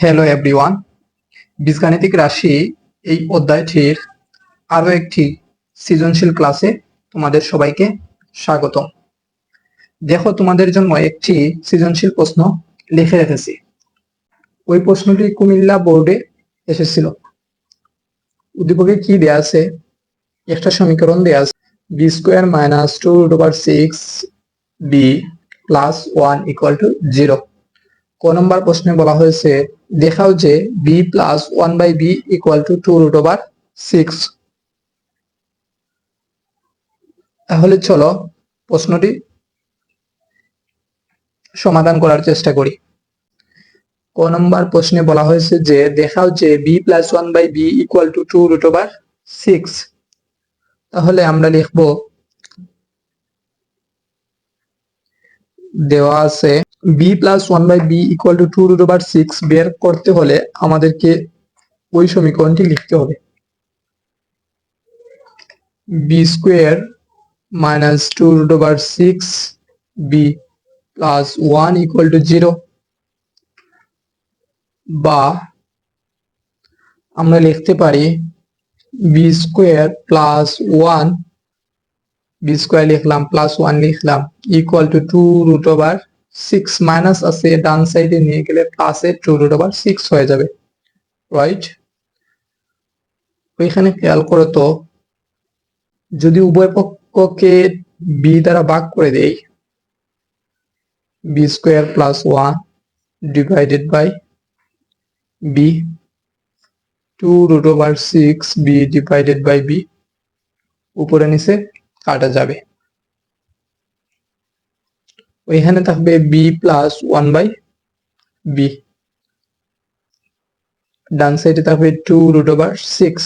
Hello everyone, বীজগাণিতিক রাশি এই অধ্যায়টির আরো একটি সৃজনশীল ক্লাসে তোমাদের সবাইকে স্বাগতম। দেখো, তোমাদের জন্য একটি সৃজনশীল প্রশ্ন লিখে রেখেছি। ওই প্রশ্নটি কুমিল্লা বোর্ডে এসেছিল। উদ্দীপকে কি দেয়া আছে? একটা সমীকরণ দেয়া আছে, b square minus 2√6 b plus 1 equal to 0। ক নম্বর প্রশ্নে বলা হয়েছে দেখাও যে B plus 1/b equal to 2√6। তাহলে চলো প্রশ্নটি সমাধান করার চেষ্টা করি। ক নম্বর প্রশ্নে বলা হয়েছে যে দেখাও যে B plus 1/b equal to 2√6। তাহলে আমরা লিখব, দেওয়া আছে B plus 1/b equal to 2√6 বের করতে হলে আমাদেরকে ওই সমীকরণটি লিখতে হবে, b square minus 2√6 b plus 1 equal to 0, বা আমরা লিখতে পারি b square plus 1, b square লিখলাম প্লাস 1 লিখলাম ইকুয়াল টু 2√6, মাইনাস আছে ডান সাইডে নিয়ে গেলে প্লাসে 2√6 হয়ে যাবে, রাইট? ওইখানে খেয়াল করো তো, যদি উভয় পক্ষকে বি দ্বারা ভাগ করে দেই, b square plus 1 divided by b, 2√6 b divided by b, উপরে নিচে কাটা যাবে। ওইখানে থাকবে বি প্লাস 1/b, ডান সাইডে থাকবে 2√6।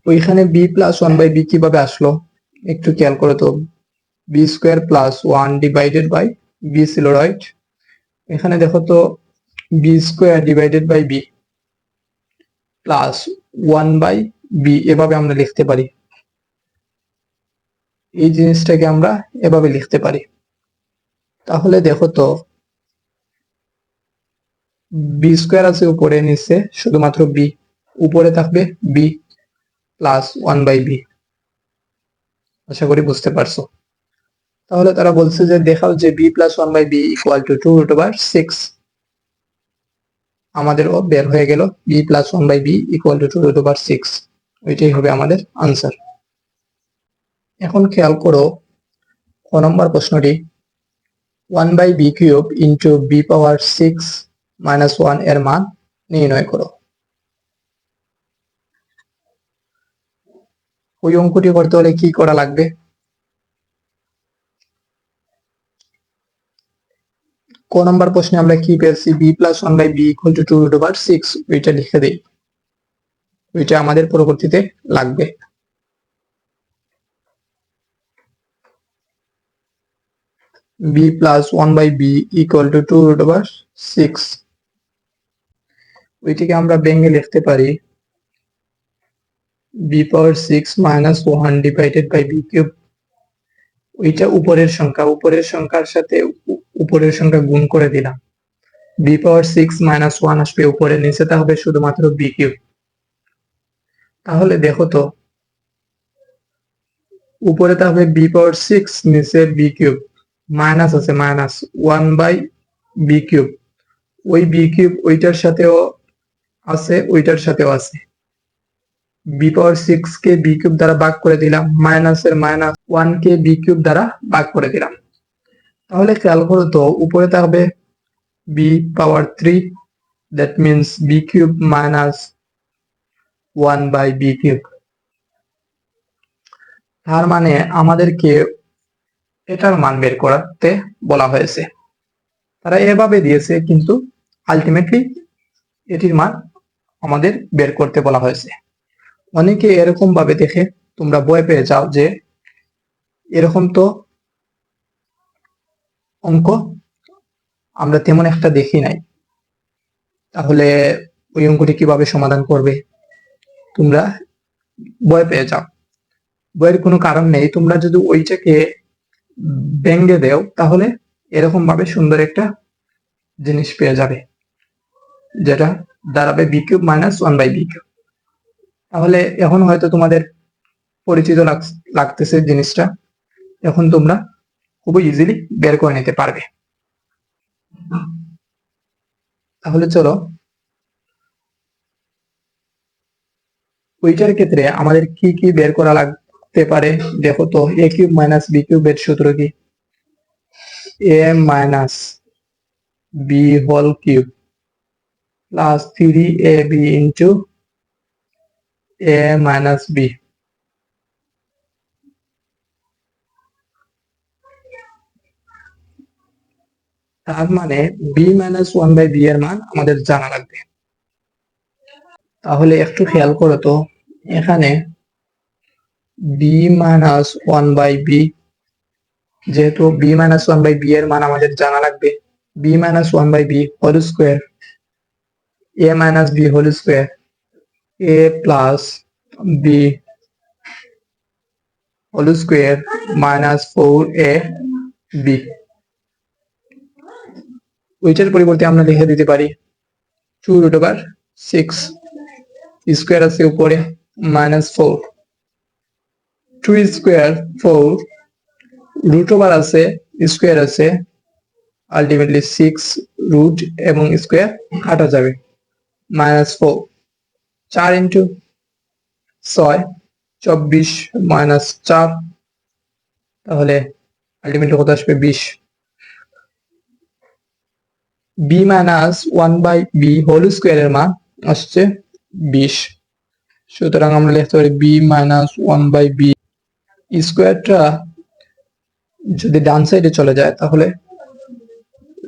ওইখানে বি প্লাস 1/b কিভাবে আসলো একটু খেয়াল করো তো, b square plus 1 divided by b ছিল, রাইট? এখানে দেখো তো b square divided by b plus 1/b, এভাবে আমরা লিখতে পারি। এই জিনিসটাকে আমরা এভাবে লিখতে পারি। তাহলে দেখো তো, বি স্কোয়ার আছে উপরে, নিচে শুধুমাত্র বি, উপরে থাকবে বি প্লাস 1/b। আশা করি বুঝতে পারছো। তাহলে তারা বলছে যে দেখাও যে B plus 1/b equal to 2√6। আমাদেরও বের হয়ে গেল B plus 1/b equal to 2√6। ওইটাই হবে আমাদের আনসার। এখন খেয়াল করো ক নম্বর প্রশ্নটি, 1/b cube into B power 6 minus 1 এর মান নির্ণয় করো। ওই অঙ্কটি করতে হলে কি করা লাগবে? ক নম্বর প্রশ্নে আমরা কি পেয়েছি, B plus 1/b equal to 2√6, ওইটা লিখে দেই, ওইটা আমাদের পরবর্তীতে লাগবে। B plus 1/b equal to 2√6, ওইটিকে আমরা ভেঙে লিখতে পারি b power 6 minus 1 divided by B cube. ওইটা উপরের সংখ্যা, উপরের সংখ্যার সাথে উপরের সংখ্যা গুণ করে দিলাম, বি পাওয়ার 6 মাইনাস 1 আসবে উপরে, নিচে তা হবে শুধুমাত্র বি কিউব। তাহলে দেখো তো, উপরে তা হবে বি পাওয়ার 6, নিচে বি কিউব, মাইনাস আছে মাইনাস 1/বি কিউব, ওই বি কিউব ওইটার সাথেও আছে, ওইটার সাথেও আছে। B power 6 K B cube দ্বারা ভাগ করে দিলাম, মাইনাসের মাইনাস 1 কে বি কিউব দ্বারা ভাগ করে দিলাম। তাহলে খেয়াল করো তো, উপরে থাকবে B power 3, that means B cube minus 1/বি কিউব। তার মানে আমাদেরকে এটার মান বের করতে বলা হয়েছে। তারা এভাবে দিয়েছে, কিন্তু আলটিমেটলি এটির মান আমাদের বের করতে বলা হয়েছে। অনেকে এরকম ভাবে দেখে তোমরা ভয় পেয়ে যাও যে এরকম তো অঙ্ক আমরা তেমন একটা দেখি নাই, তাহলে ওই অঙ্কটি কিভাবে সমাধান করবে, তোমরা ভয় পেয়ে যাও। বইয়ের কোনো কারণ নেই, তোমরা যদি ওইটাকে ভেঙে দেও তাহলে এরকম ভাবে সুন্দর একটা জিনিস পেয়ে যাবে, যেটা দাঁড়াবে b cube minus one by B cube. তাহলে এখন হয়তো তোমাদের পরিচিত লাগতেছে জিনিসটা, এখন তোমরা খুবই ইজিলি বের করে নিতে পারবে। তাহলে চলো, ওইটার ক্ষেত্রে আমাদের কি কি বের করা লাগতে পারে দেখো তো। এ কিউব মাইনাস বি কিউবের সূত্র কি? A minus B whole cube plus 3ab into A minus B. তার মানে B minus one by B এর মান আমাদের জানা লাগবে। তাহলে একটু খেয়াল করো তো, এখানে B minus one by B, যেহেতু B minus one by B এর মান আমাদের জানা লাগবে, B minus one by B whole square A minus B whole square A plus B whole square minus 4a B. ওইটার পরিবর্তে আমরা লিখে দিতে পারি 2√6 স্কোয়ার আছে উপরে মাইনাস 4, 2 স্কোয়ার 4 রুট ওভার আছে স্কোয়ার আছে, আলটিমেটলি 6 রুট এবং স্কোয়ার কাটা যাবে মাইনাস 4, 4 ইন্টু 6 24 মাইনাস 4, তাহলে আলটিমেটলি কত আসবে 20। B minus one by B whole স্কোয়ারের মান আসছে 20। সুতরাং আমরা লিখতে পারি B minus one by B স্কোয়ারটা যদি ডান সাইডে চলে যায় তাহলে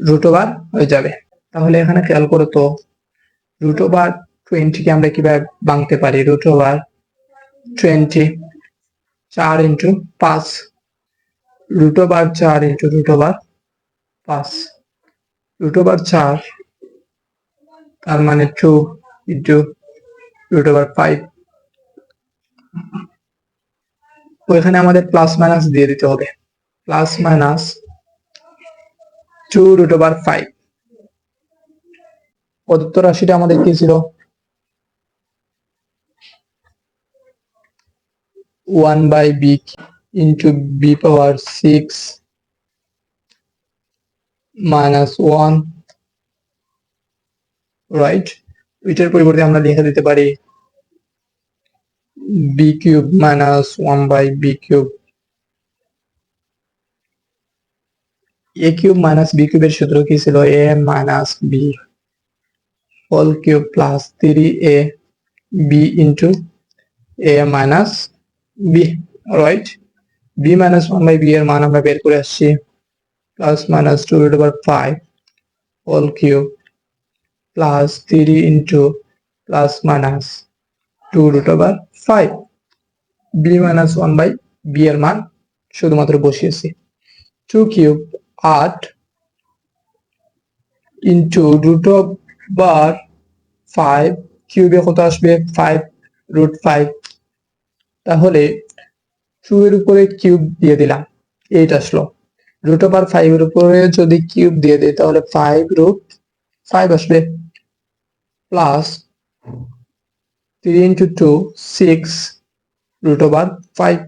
রুট ওভার হয়ে যাবে। তাহলে এখানে খেয়াল করো তো, রুট ওভার 20 কে আমরা কিভাবে ভাঙতে পারি? Root over 20 4 into 5, root over 4 into root over 5, root over 4 তার মানে 2 ইন্টু রুট ওভার 5। ওইখানে আমাদের প্লাস মাইনাস দিয়ে দিতে হবে, প্লাস মাইনাস 2 রুট ওভার 5। প্রদত্ত রাশিটা আমাদের কি ছিল? 1 by B into B power 6 minus 1, right? এটার পরিবর্তে আমরা লিখে দিতে পারি B cube minus 1 by B cube. A cube minus B কিউবের সূত্র কি ছিল? A minus B whole cube plus 3a B into A minus B, right? B minus one by B এর মান আমরা বের করে আসছি, plus minus 2 root over 5 whole cube plus 3 into plus minus 2 root over 5। B minus one by B এর মান শুধুমাত্র বসিয়েছি, 2 কিউব 8 ইন্টু রুট ওভার 5, কিউবে কত আসবে? 5 রুট 5। তাহলে 2 এর উপরে কিউব দিয়ে দিলাম, 8 আসলো। রুট ওভার 5 এর উপরে যদি কিউব দিয়ে দিই তাহলে 5 রুট 5 আসবে, plus 3 into 2 6 root over 5,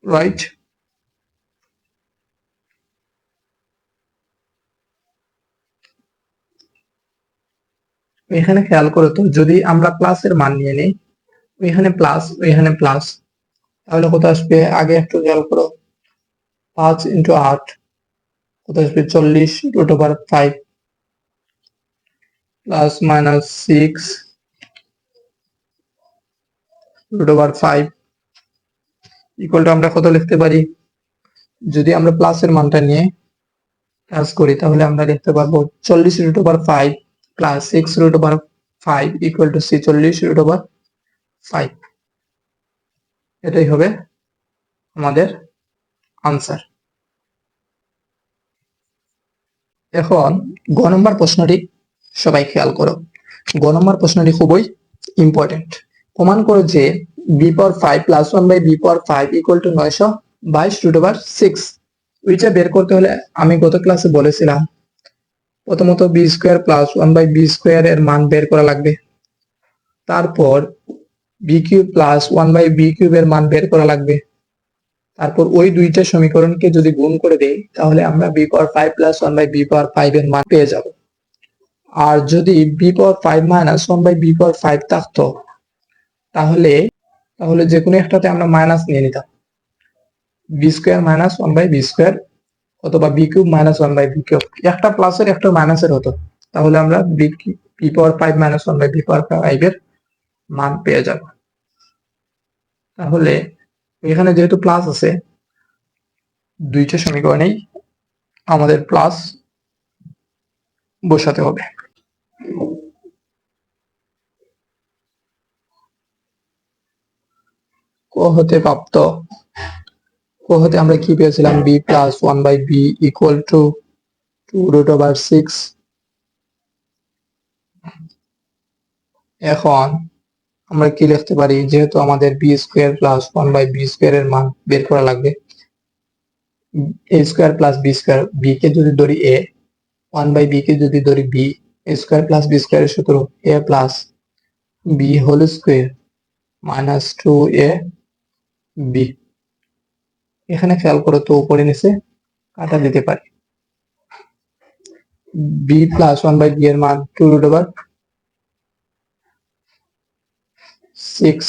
right? এখানে খেয়াল করো তো, যদি আমরা প্লাসের মান নিয়ে নিই, ওইখানে প্লাস ওইখানে প্লাস, তাহলে কত আসবে? আগে একটু খেয়াল করো, 5 ইন্টু 8 কত আসবে? 40 root over 5 plus minus 6 root over 5 equal to আমরা কত লিখতে পারি? যদি আমরা প্লাসের মানটা নিয়ে কাজ করি তাহলে আমরা লিখতে পারবো 40 root over 5 plus 6 root over 5 equal to 46 root over 5। এটাই হবে আমাদের আনসার। এখন গ নম্বর প্রশ্নটি সবাই খেয়াল করো। গ নম্বর প্রশ্নটি খুবই ইম্পর্টেন্ট। প্রমাণ করো যে b power 5 plus 1 by B power 5 equal to 922 root over 6। ওইটা বের করতে হলে আমি গত ক্লাসে বলেছিলাম প্রথমত b square plus one by B square এর মান বের করা লাগবে, তারপর b cube plus one by B cube এর মান বের করা লাগবে, তারপর ওই দুইটা সমীকরণকে যদি গুণ করে দেই তাহলে আমরা B power five plus one by B power five এর মান পেয়ে যাব। আর যদি b power five minus one by B power five থাকতো তাহলে তাহলে যে কোনো একটাতে আমরা মাইনাস নিয়ে নিতাম, B square minus one by B square অথবা B cube minus one by B cube, একটা প্লাসের একটা মাইনাসের হতো, তাহলে আমরা B power five minus one by B power five এর মান পেয়ে যাব। তাহলে এখানে যেহেতু প্লাস আছে দুইটা সমীকরণেই আমাদের প্লাস বসাতে হবে। ক হতে প্রাপ্ত, ক হতে আমরা কি পেয়েছিলাম, B plus one by B equal to two root over six. এখন আমরা কি লিখতে পারি, যেহেতু আমাদের B square plus one by B square এর মান বের করা লাগবে, A square plus B square, B কে যদি ধরি এ, ওয়ান বাই বি কে যদি ধরি B, A square plus B square এর সূত্র A plus B whole square minus two A B. এখানে খেয়াল করো তো উপরে নিচে কাটা দিতে পারি, b plus one by B এর মান two root over six,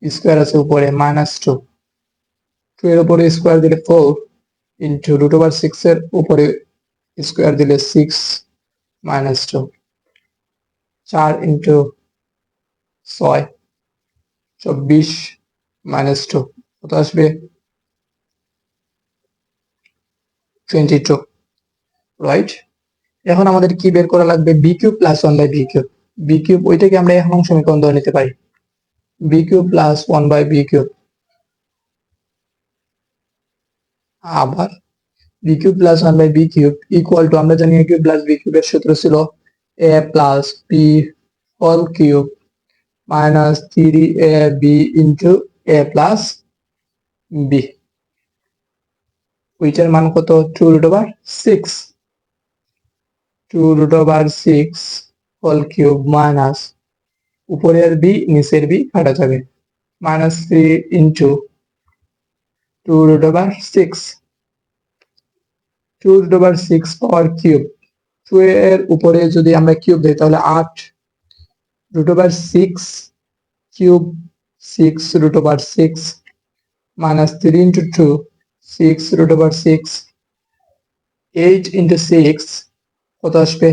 square আছে উপরে মাইনাস টু, টু এর উপরে স্কোয়ার দিলে four into root over six এর উপরে স্কোয়ার দিলে সিক্স মাইনাস টু, চার ইন্টু ছয় চব্বিশ মাইনাস টু, কত আসবে 22, রাইট। এখন আমাদের কি বের করা লাগবে, B cube plus one by B cube, B cube ওইটাকে আমরা এক নং সমীকরণ ধরে নিতে পারি, B cube plus one by B cube, আবার B cube plus one by B cube equal to, আমরা জানি এ কিউব প্লাস বি কিউবের সূত্র ছিল A plus B whole cube minus three A B into A plus B, ওইটার মান কত two root over six, two root over six whole cube minus উপরের b নিচের বি কাটা যাবে, minus three into two root over six, two root over six power cube, two এর উপরে যদি আমরা কিউব দিই তাহলে আট, root over six cube six root over six minus three into two six root over six, eight into six কত আসবে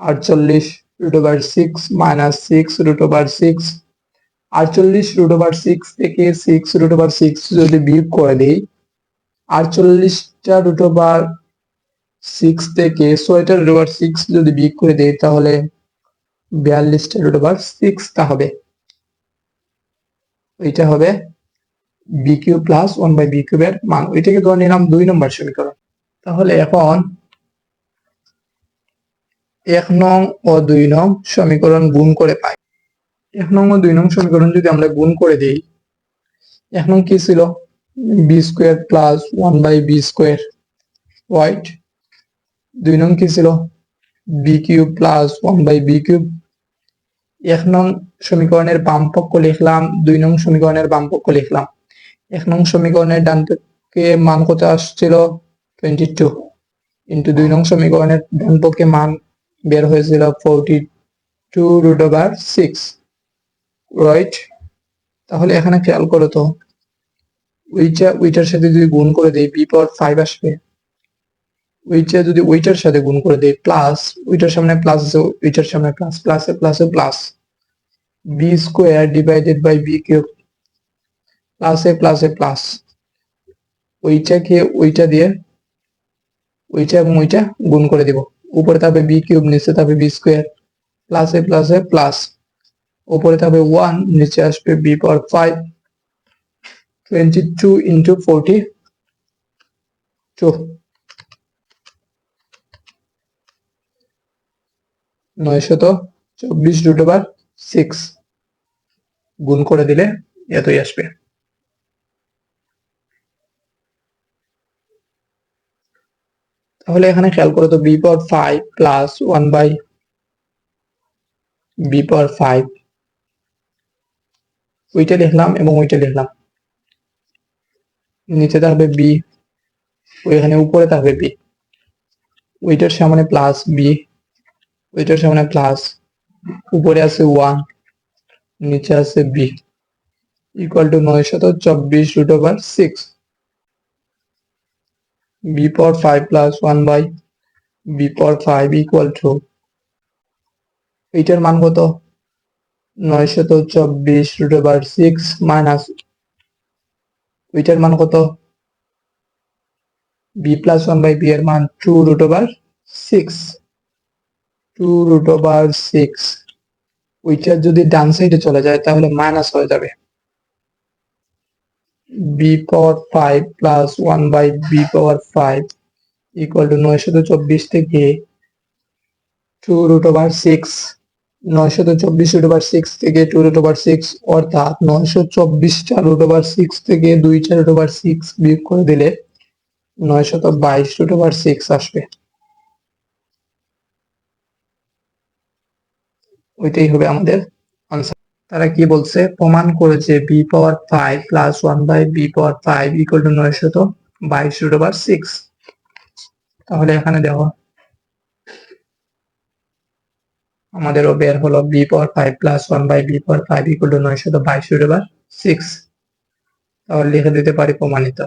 আটচল্লিশ, root over six minus six root over six, আটচল্লিশ রুট ওভার সিক্স থেকে six root over six যদি বিয়োগ করে দিই, আটচল্লিশটা root over six থেকে ছয়টা রুট ওভার সিক্স যদি বিয়োগ করে দিই তাহলে বিয়াল্লিশটা রুট ওভার সিক্সটা হবে, ওইটা হবে b cube plus one by b কিউবের মান, ওইটাকে ধরে নিলাম দুই নম্বর সমীকরণ। তাহলে এখন এক নং ও দুই নং সমীকরণ গুণ করে পাই, এক নং ও দুই নং সমীকরণ যদি আমরা গুণ করে দিই, এক নং কি ছিল, b square plus one by B square, right. দুই নং কি ছিল, b cube plus one by B cube. এক নং সমীকরণের বাম পক্ষ লিখলাম, দুই নং সমীকরণের বাম পক্ষ লিখলাম। এক নং সমীকরণের ডান পক্ষে মান কত আসছিল 22 ইন্টু দুই নং সমীকরণের ডান পক্ষে মান বের হয়েছিল 42 রুট ওভার সিক্স, রাইট। তাহলে এখানে খেয়াল করো তো, ওইটার সাথে যদি গুণ করে দেই বি পাওয়ার ফাইভ আসবে, ওইটা যদি ওইটার সাথে গুণ করে দেই প্লাস, ওইটার সামনে প্লাস আছে ওইটার সামনে প্লাস, প্লাসে প্লাসে plus, B square divided by B cube, প্লাসে প্লাসে প্লাস, ওইটাকে ওইটা দিয়ে ওইটা এবং ওইটা গুণ করে দিব, উপরে থাকবে বি কিউব নিচে থাকবে বি স্কোয়ার, প্লাসে প্লাসে প্লাস, উপরে থাকবে ওয়ান নিচে আসবে বি পাওয়ার ফাইভ, 22 ইন্টু 42 924 রুট ওভার সিক্স, গুণ করে দিলে এতই আসবে। তাহলে এখানে খেয়াল করো তো B power 5 plus 1 by B power 5, ওইটা লিখলাম এবং ওইটা লিখলাম। নিচে থাকবে বি, ওইখানে উপরে থাকবে বি, ওইটার সামনে প্লাস বি, ওইটার সামনে প্লাস, উপরে আছে 1, নিচে আছে b, equal to 924 root over 6। B power 5 plus 1 by B power 5 equal to, এইটার মান কত? 924 রুট ওভার 6 মাইনাস ওইটার মান কত? বি প্লাস 1 বাই বি এর মান 2 রুট ওভার 6, 2 রুট ওভার 6। ওইটা যদি ডান সাইডে চলে যায় তাহলে মাইনাস হয়ে যাবে। B power 5 plus 1 by B power 5 equal to 924 থেকে 2 রুট ওভার 6, 924 রুট ওভার 6 থেকে 2 রুট ওভার 6, অর্থাৎ 924টা রুট ওভার 6 থেকে 2টা রুট ওভার 6 বিয়োগ করে দিলে 922 রুট ওভার 6 আসবে। ওইটাই হবে আমাদের আনসার। তারা কি বলছে? প্রমাণ করেছে b power 5 plus 1 by B power 5 equal to 922 root over 6। তাহলে এখানে দেখো আমাদেরও বের হলো b power 5 plus 1 by B power 5 equal to 922 root over 6। তাহলে লিখে দিতে পারি প্রমাণিত।